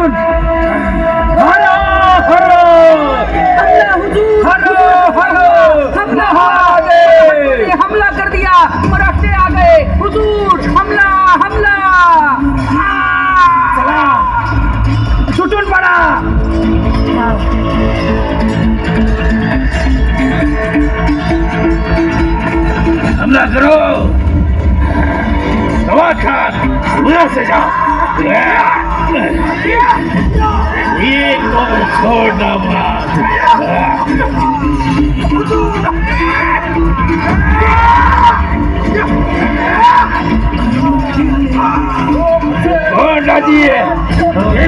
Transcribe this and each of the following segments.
मारून हर हर हर हर महादेव हमला कर दिया, मराठे आ गए हुजूर, हमला हमला। चला सुटून पडा। हमला करो नवाब खान, उधर से जाओ। एक को छोड़ना मत। कौन राजी है? ये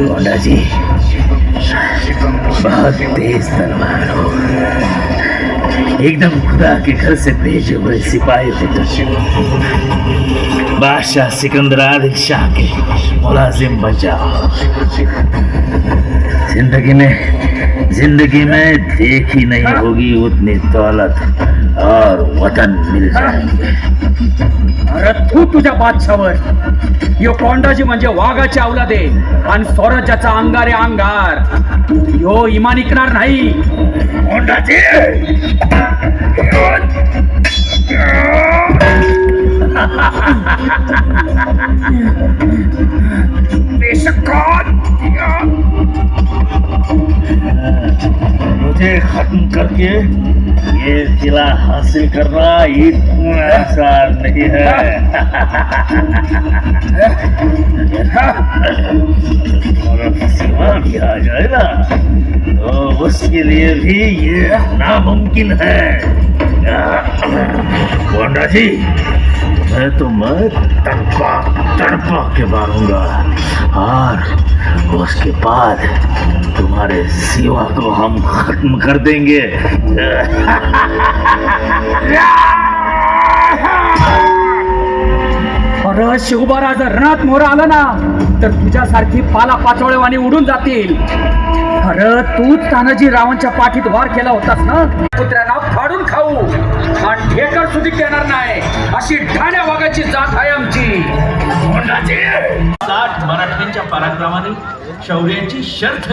गोंडा जी बहुत तेज तलवार हो, एकदम खुदा के घर से भेजे हुए सिपाही हो। बादशाह सिकंदर आदिल शाह के मुलाजिम बन जाओ। जिंदगी में देखी नहीं होगी उतनी दौलत और वतन मिल जाएंगे। अरे तू तुझ्या बादशावर, यो कोंडाजी म्हणजे वाघाची अवलाद आहे आणि स्वराज्याचा अंगार आहे अंगार। यो इमान इकणार नाही। कोंडाजी मुझे खत्म करके ये किला हासिल करना इतना आसान नहीं है। और सीमा भी आ जाए ना तो उसके लिए भी ये नामुमकिन है। गोंडा जी मैं तड़पा के मारूंगा और उसके बाद तुम्हारे सिवा को हम खत्म कर देंगे। अरे शिवबारा जर रणात मोर आला ना तर तुझ्यासारखी पाला पाचोळेवाणी उडून जातील। अरे तूच तानाजी रावांच्या पाठीत वार केला होतास ना, पुत्र्यांना फाडून खाऊ आणि ढेकर सुधी देणार नाही अशी ठाण्या वाघाची जात आहे आमची। 60 मराठ्यांच्या पराक्रमाने शौर्याची शर्थ